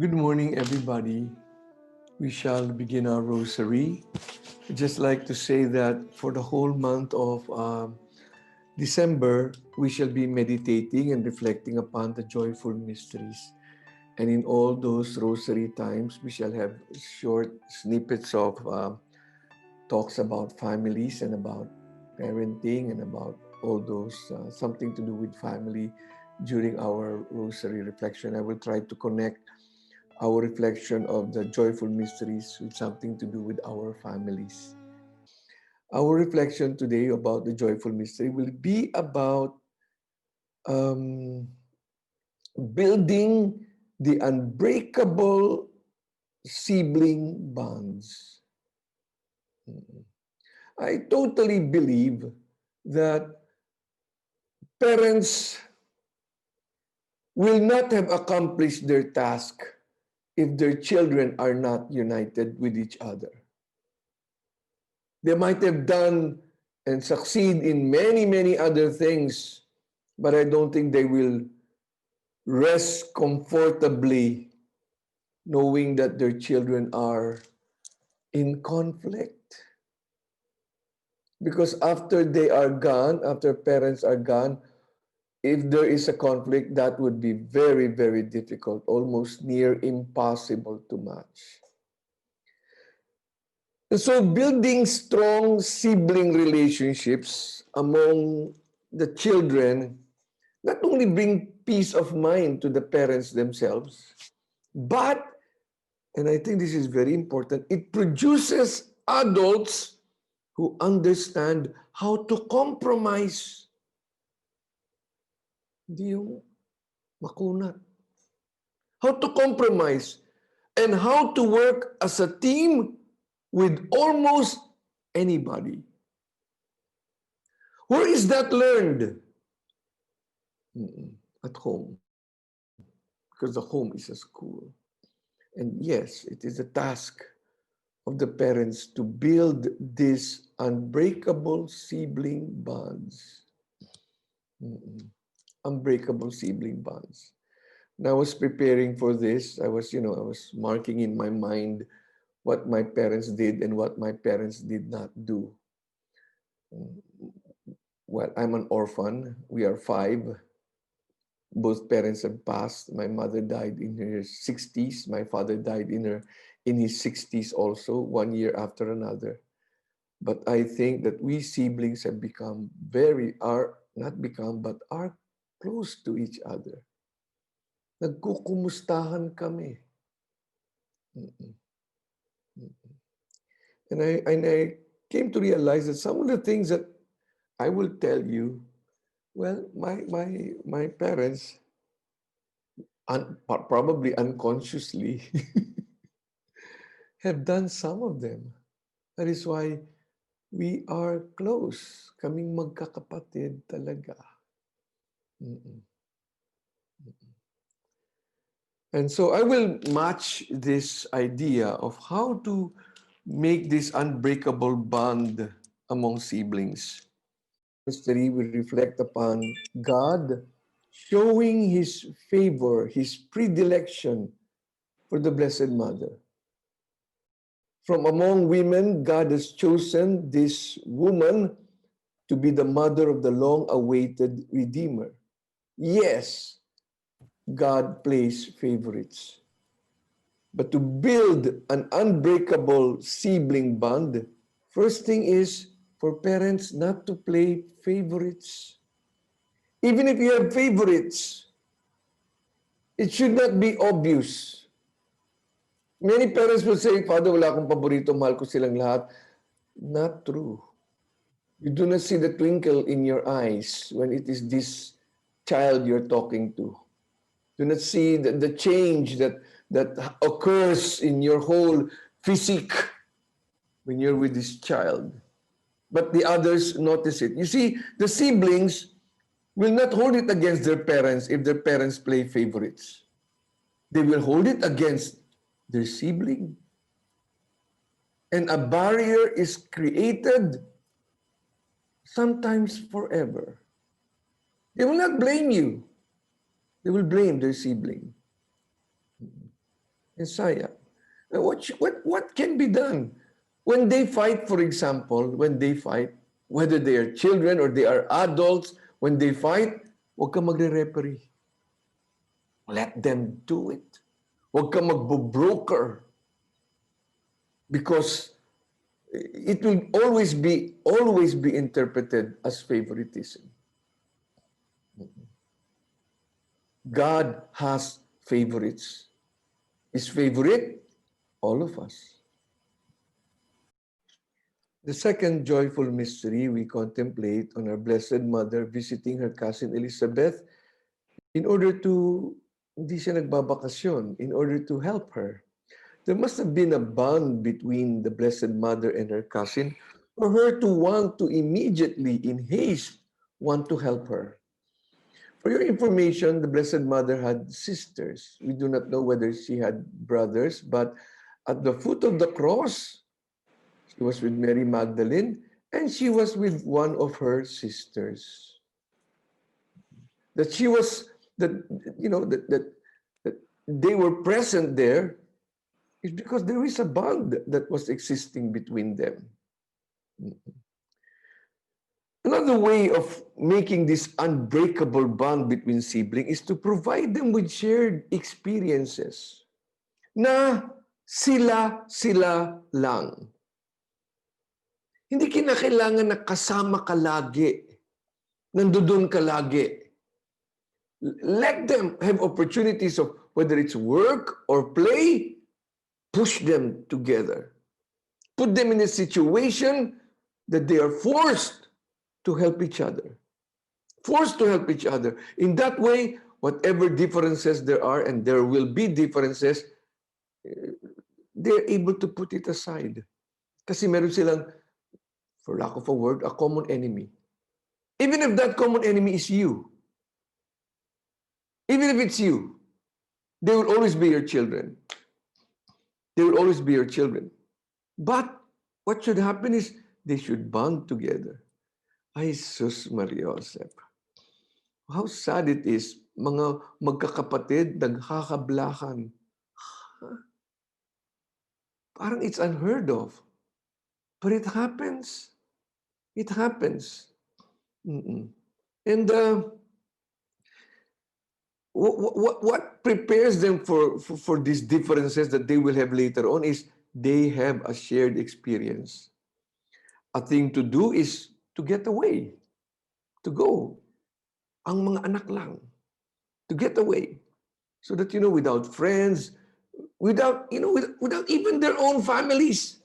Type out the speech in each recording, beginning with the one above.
Good morning, everybody. We shall begin our rosary. I'd just like to say that for the whole month of December, we shall be meditating and reflecting upon the joyful mysteries. And in all those rosary times, we shall have short snippets of talks about families and about parenting and about all those something to do with family during our rosary reflection. I will try to connect our reflection of the joyful mysteries with something to do with our families. Our reflection today about the joyful mystery will be about um, building the unbreakable sibling bonds. I totally believe that parents will not have accomplished their task if their children are not united with each other. They might have done and succeed in many, many other things, but I don't think they will rest comfortably knowing that their children are in conflict. Because after they are gone, after parents are gone, if there is a conflict, that would be very, very difficult, almost near impossible to match. And so building strong sibling relationships among the children not only bring peace of mind to the parents themselves, but, and I think this is very important, it produces adults who understand how to compromise. Hindi yung makunat. How to compromise and how to work as a team with almost anybody. Where is that learned? At home, because the home is a school. And yes, it is a task of the parents to build these unbreakable sibling bonds. Unbreakable sibling bonds. When I was preparing for this, I was marking in my mind what my parents did and what my parents did not do. Well, I'm an orphan. We are five. Both parents have passed. My mother died in her 60s. My father died in his 60s also, 1 year after another. But I think that we siblings have become are not become, but are close to each other. Nagkukumustahan kami. And I came to realize that some of the things that I will tell you, well, my parents, probably unconsciously, have done some of them. That is why we are close. Kaming magkakapatid talaga. Mm-mm. And so I will match this idea of how to make this unbreakable bond among siblings. Mystery will reflect upon God showing his favor, his predilection for the Blessed Mother. From among women, God has chosen this woman to be the mother of the long-awaited Redeemer. Yes, God plays favorites. But to build an unbreakable sibling bond, first thing is for parents not to play favorites. Even if you have favorites, it should not be obvious. Many parents will say, Father, wala akong paborito, mahal ko silang lahat. Not true. You do not see the twinkle in your eyes when it is this child you're talking to. Do not see the change that occurs in your whole physique when you're with this child. But the others notice it. You see, the siblings will not hold it against their parents if their parents play favorites. They will hold it against their sibling. And a barrier is created, sometimes forever. They will not blame you. They will blame their sibling. Messiah. What can be done? When they fight, for example, when they fight, whether they are children or they are adults, when they fight, huwag ka magre-referee. Let them do it. Huwag ka magbo-broker because it will always be interpreted as favoritism. God has favorites. His favorite, all of us. The second joyful mystery we contemplate on our Blessed Mother visiting her cousin Elizabeth in order to, hindi siya nagbabakasyon, in order to help her. There must have been a bond between the Blessed Mother and her cousin for her to want to immediately, in haste, want to help her. For your information, the Blessed Mother had sisters. We do not know whether she had brothers, but at the foot of the cross, she was with Mary Magdalene, and she was with one of her sisters. That she was, that they were present there is because there is a bond that was existing between them. Another way of making this unbreakable bond between siblings is to provide them with shared experiences na sila lang. Hindi kinakailangan na kasama ka lagi, nandoon ka lagi. Let them have opportunities of whether it's work or play, push them together. Put them in a situation that they are forced to help each other. Forced to help each other. In that way, whatever differences there are, and there will be differences, they're able to put it aside. Kasi meron silang, for lack of a word, a common enemy. Even if that common enemy is you, even if it's you, they will always be your children. They will always be your children. But what should happen is they should bond together. Ay, sus Maria Josep. How sad it is, mga magkakapatid nagkakablakan. Parang it's unheard of. But it happens. It happens. And what prepares them for these differences that they will have later on is they have a shared experience. A thing to do is to get away, to go. Ang mga anak lang, to get away. So that, without friends, without even their own families,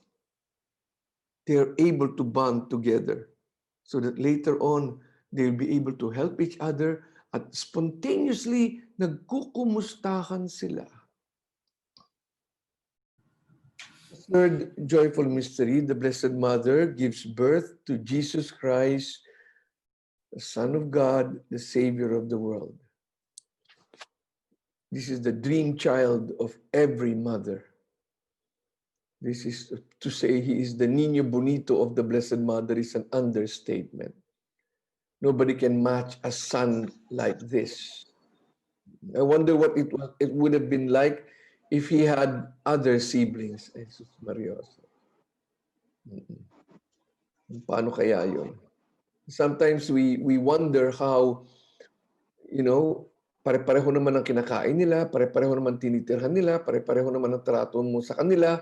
they are able to bond together. So that later on, they'll be able to help each other at spontaneously nagkukumustahan sila. Third joyful mystery, the Blessed Mother gives birth to Jesus Christ, the Son of God, the Savior of the world. This is the dream child of every mother. This is to say he is the Niño Bonito of the Blessed Mother is an understatement. Nobody can match a son like this. I wonder what it would have been like if he had other siblings. Jesus Maria. Paano kaya yun? Sometimes we wonder how, pare-pareho naman ang kinakain nila, pare-pareho naman tinitirhan nila, pare-pareho naman ang trato mo sa kanila,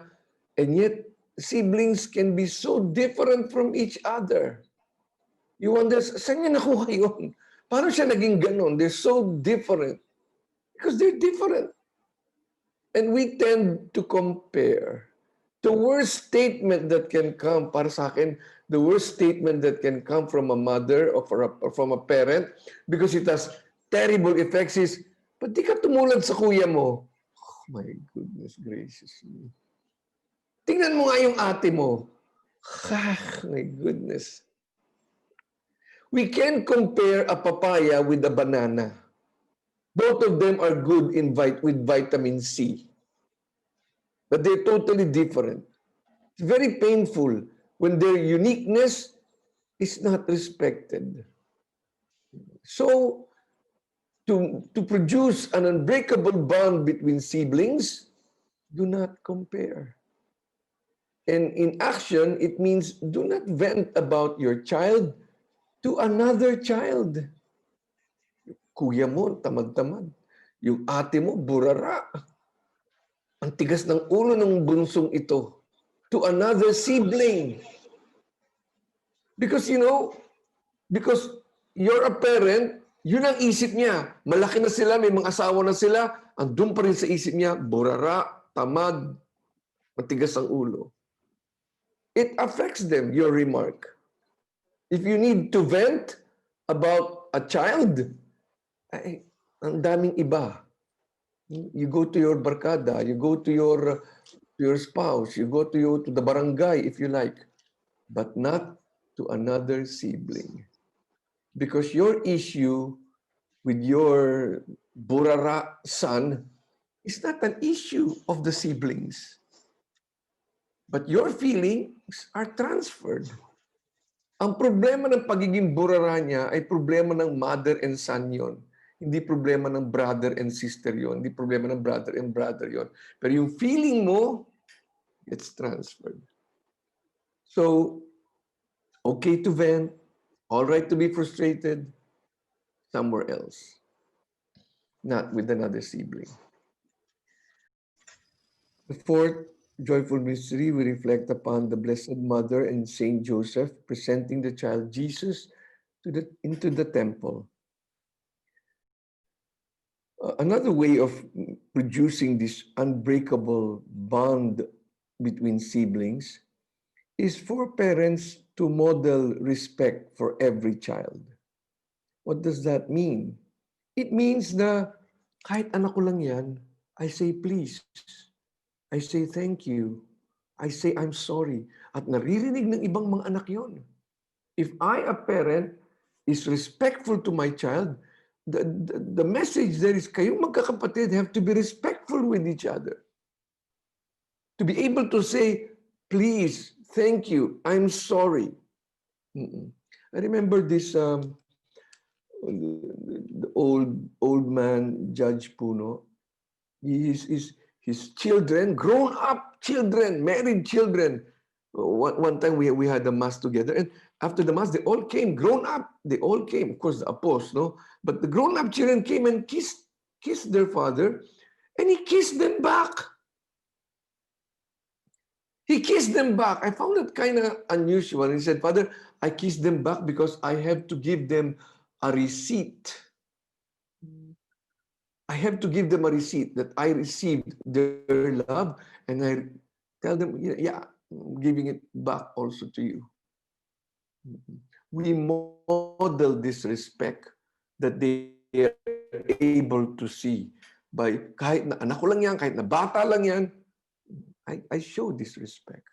and yet siblings can be so different from each other. You wonder, saan niya nakuha yun? Paano siya naging ganon? They're so different. Because they're different. And we tend to compare. The worst statement that can come, para sa akin, the worst statement that can come from a mother or from a parent, because it has terrible effects is, ba't di ka tumulad sa kuya mo? Oh my goodness gracious me. Tingnan mo nga yung ate mo. Ah, my goodness. We can compare a papaya with a banana. Both of them are good with vitamin C. But they're totally different. It's very painful when their uniqueness is not respected. So, to produce an unbreakable bond between siblings, Do not compare. And in action, it means do not vent about your child to another child. Kuya mo, tamad-tamad. Yung ate mo, burara. Ang tigas ng ulo ng bunsong ito. To another sibling. Because because you're a parent, yun ang isip niya. Malaki na sila, may mga asawa na sila, andun pa rin sa isip niya, burara, tamad, matigas ang ulo. It affects them, your remark. If you need to vent about a child, ay, ang daming iba. You go to your barkada, you go to your spouse, you go to the barangay if you like, but not to another sibling. Because your issue with your burara son is not an issue of the siblings. But your feelings are transferred. Ang problema ng pagiging burara niya ay problema ng mother and son yon. Hindi problema ng brother and sister yon. Hindi problema ng brother and brother yon. Pero yung feeling mo, it's transferred. So, okay to vent, all right to be frustrated, somewhere else. Not with another sibling. The fourth joyful mystery, we reflect upon the Blessed Mother and Saint Joseph presenting the child Jesus into the temple. Another way of producing this unbreakable bond between siblings is for parents to model respect for every child. What does that mean? It means na kahit anak ko lang yan, I say please. I say thank you. I say I'm sorry. At naririnig ng ibang mga anak yon. If I, a parent, is respectful to my child, the message there is, kayong magkakapatid have to be respectful with each other. To be able to say, please, thank you, I'm sorry. I remember this the old man, Judge Puno. His children, grown up children, married children. One time we had a mass together, and after the mass, they all came, grown up. They all came, of course, the apostles, no? But the grown up children came and kissed their father, and he kissed them back. He kissed them back. I found it kind of unusual. He said, Father, I kissed them back because I have to give them a receipt. I have to give them a receipt that I received their love, and I tell them, yeah, I'm giving it back also to you. We model this respect that they are able to see by kahit na anak ko lang yan, kahit na bata lang yan, I show this respect.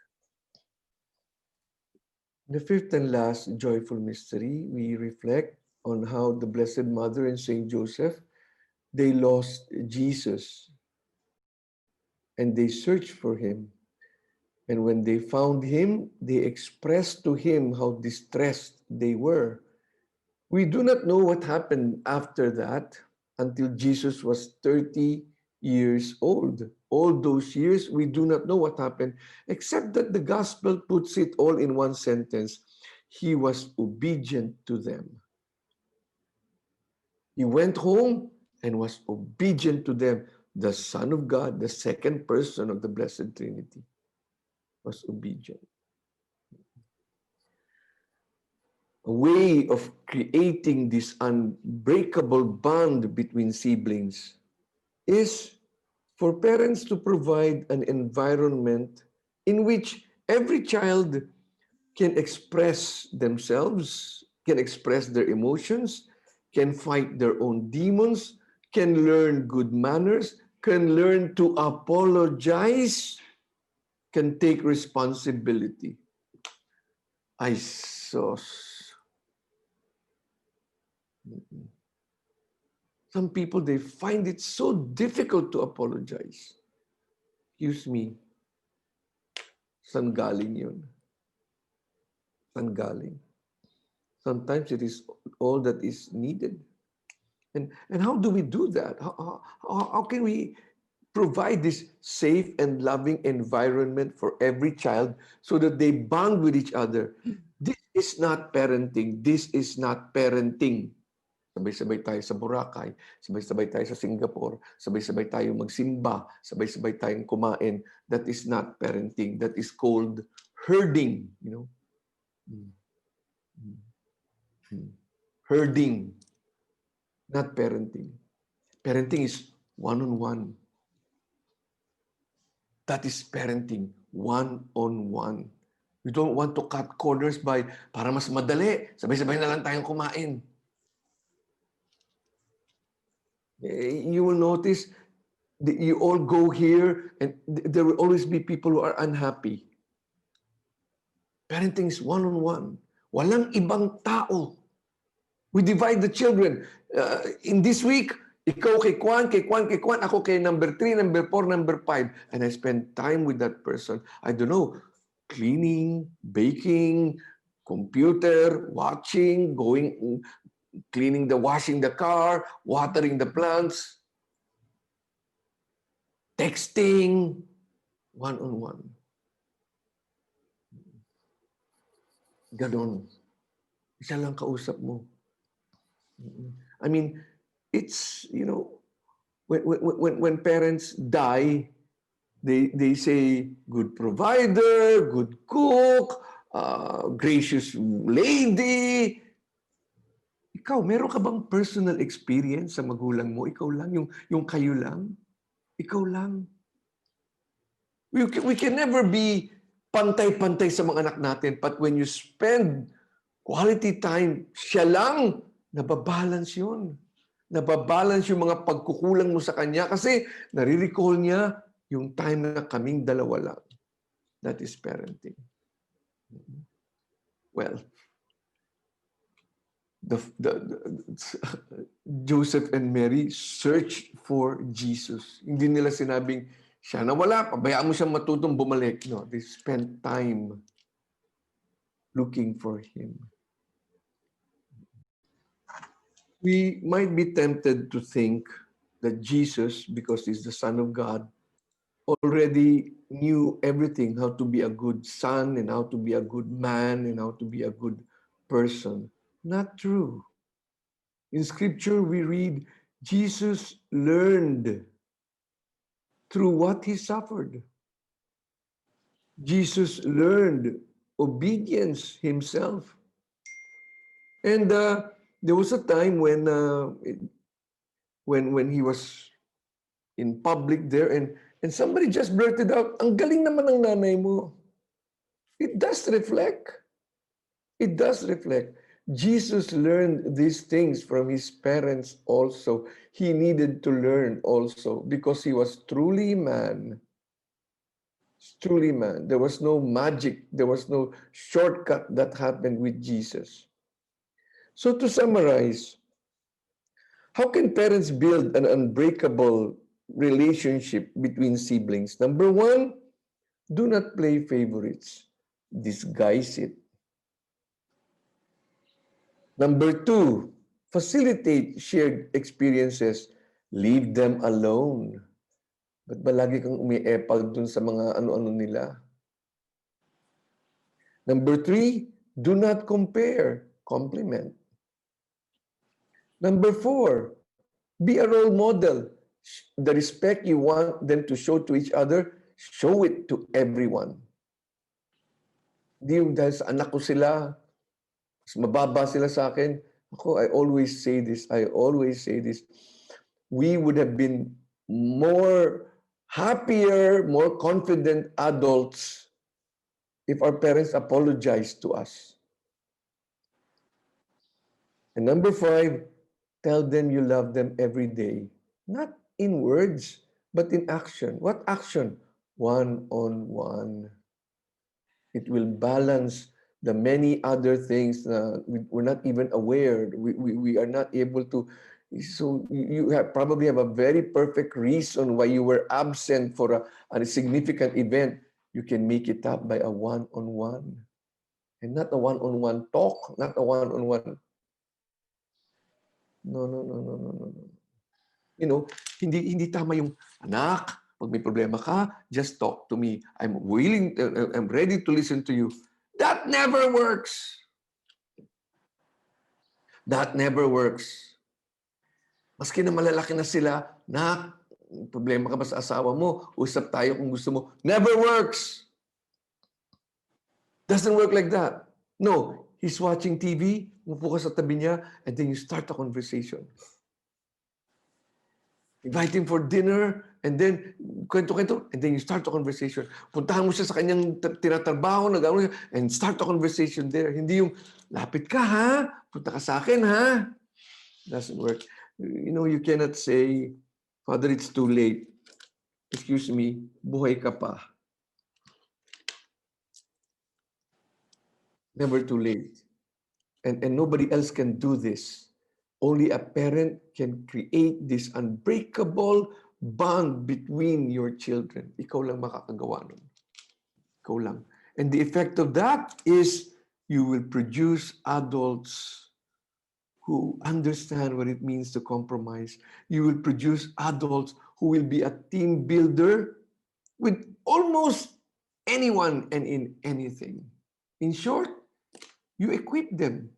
The fifth and last joyful mystery, we reflect on how the Blessed Mother and Saint Joseph, they lost Jesus and they searched for him. And when they found him, they expressed to him how distressed they were. We do not know what happened after that until Jesus was 30 years old. All those years, we do not know what happened, except that the gospel puts it all in one sentence. He was obedient to them. He went home and was obedient to them. The Son of God, the second person of the Blessed Trinity, was obedient. A way of creating this unbreakable bond between siblings is for parents to provide an environment in which every child can express themselves, can express their emotions, can fight their own demons, can learn good manners, can learn to apologize, can take responsibility. Ay, sos. Some people, they find it so difficult to apologize. Excuse me. Saan galing yun? Saan galing? Sometimes it is all that is needed. And how do we do that? How can we provide this safe and loving environment for every child so that they bond with each other. This is not parenting. This is not parenting. Sabay-sabay tayo sa Boracay, sabay-sabay tayo sa Singapore, sabay-sabay tayo magsimba, sabay-sabay tayong kumain. That is not parenting. That is called herding, you know. Herding, not parenting. Parenting is one-on-one. That is parenting, one-on-one. We don't want to cut corners by, para mas madali, sabay-sabay na lang tayong kumain. You will notice that you all go here and there will always be people who are unhappy. Parenting is one-on-one. Walang ibang tao. We divide the children. In this week, ikaw kay Kwan, ako kay number 3, number 4, number 5. And I spend time with that person. I don't know, cleaning, baking, computer, watching, cleaning washing the car, watering the plants, texting, one-on-one. Ganon. Isa lang kausap mo. I mean, it's, you know, when parents die, they say, good provider, good cook, gracious lady. Ikaw, meron ka bang personal experience sa magulang mo? Ikaw lang, yung kayo lang? Ikaw lang. We can never be pantay-pantay sa mga anak natin, but when you spend quality time, siya lang, nababalance yun. Nababalance yung mga pagkukulang mo sa kanya kasi nare-recall niya yung time na kaming dalawa lang. That is parenting. Well, Joseph and Mary searched for Jesus. Hindi nila sinabing, siya na wala, pabayaan mo siyang matutong bumalik. No, they spent time looking for him. We might be tempted to think that Jesus, because he's the Son of God, already knew everything, how to be a good son and how to be a good man and how to be a good person. Not true. In Scripture, we read, Jesus learned through what he suffered. Jesus learned obedience himself. And there was a time when he was in public there and somebody just blurted out, ang galing naman ng nanay mo. It does reflect. It does reflect. Jesus learned these things from his parents also. He needed to learn also because he was truly man. Truly man. There was no magic. There was no shortcut that happened with Jesus. So to summarize, how can parents build an unbreakable relationship between siblings? Number one, do not play favorites. Disguise it. Number two, facilitate shared experiences. Leave them alone. Ba't ba lagi kang umi-epal dun sa mga ano-ano nila? Number three, do not compare. Compliment. Number four, be a role model. The respect you want them to show to each other, show it to everyone. Hindi yung dahil sa anak ko sila, mas mababa sila sa akin. Ako, I always say this. We would have been more happier, more confident adults if our parents apologized to us. And number five, tell them you love them every day. Not in words, but in action. What action? One-on-one. It will balance the many other things we're not even aware. We are not able to. So you probably have a very perfect reason why you were absent for a significant event. You can make it up by a one-on-one. And not a one-on-one talk, not a one-on-one. No. You know, hindi tama yung, anak, Pag may problema ka, just talk to me. I'm ready to listen to you. That never works. That never works. Maski na malalaki na sila, problema ka ba sa asawa mo? Usap tayo kung gusto mo. Never works. Doesn't work like that. No, he's watching TV, umupo ka sa tabi niya, and then you start a conversation. Invite him for dinner, and then kwento-kwento, and then you start a conversation. Puntahan mo siya sa kanyang tinatrabaho, and start a conversation there. Hindi yung, lapit ka ha? Punta ka sa akin ha? Doesn't work. You know, you cannot say, Father, it's too late. Excuse me, buhay ka pa. Never too late. And nobody else can do this. Only a parent can create this unbreakable bond between your children. Ikaw lang makakagawa nun. Ikaw lang. And the effect of that is you will produce adults who understand what it means to compromise. You will produce adults who will be a team builder with almost anyone and in anything. In short, you equip them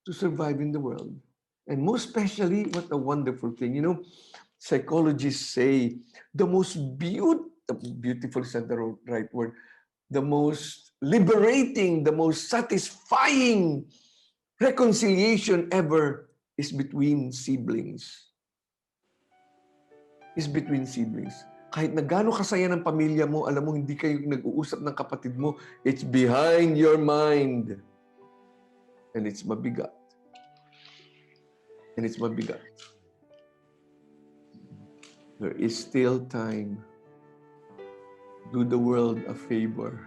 to survive in the world. And most especially, what a wonderful thing. You know, psychologists say the most beautiful is not the right word, the most liberating, the most satisfying reconciliation ever is between siblings. Is between siblings. Kahit na gaano kasaya ng pamilya mo, alam mo, hindi kayo nag-uusap ng kapatid mo, it's behind your mind. And it's mabigat. And it's mabigat. There is still time. Do the world a favor.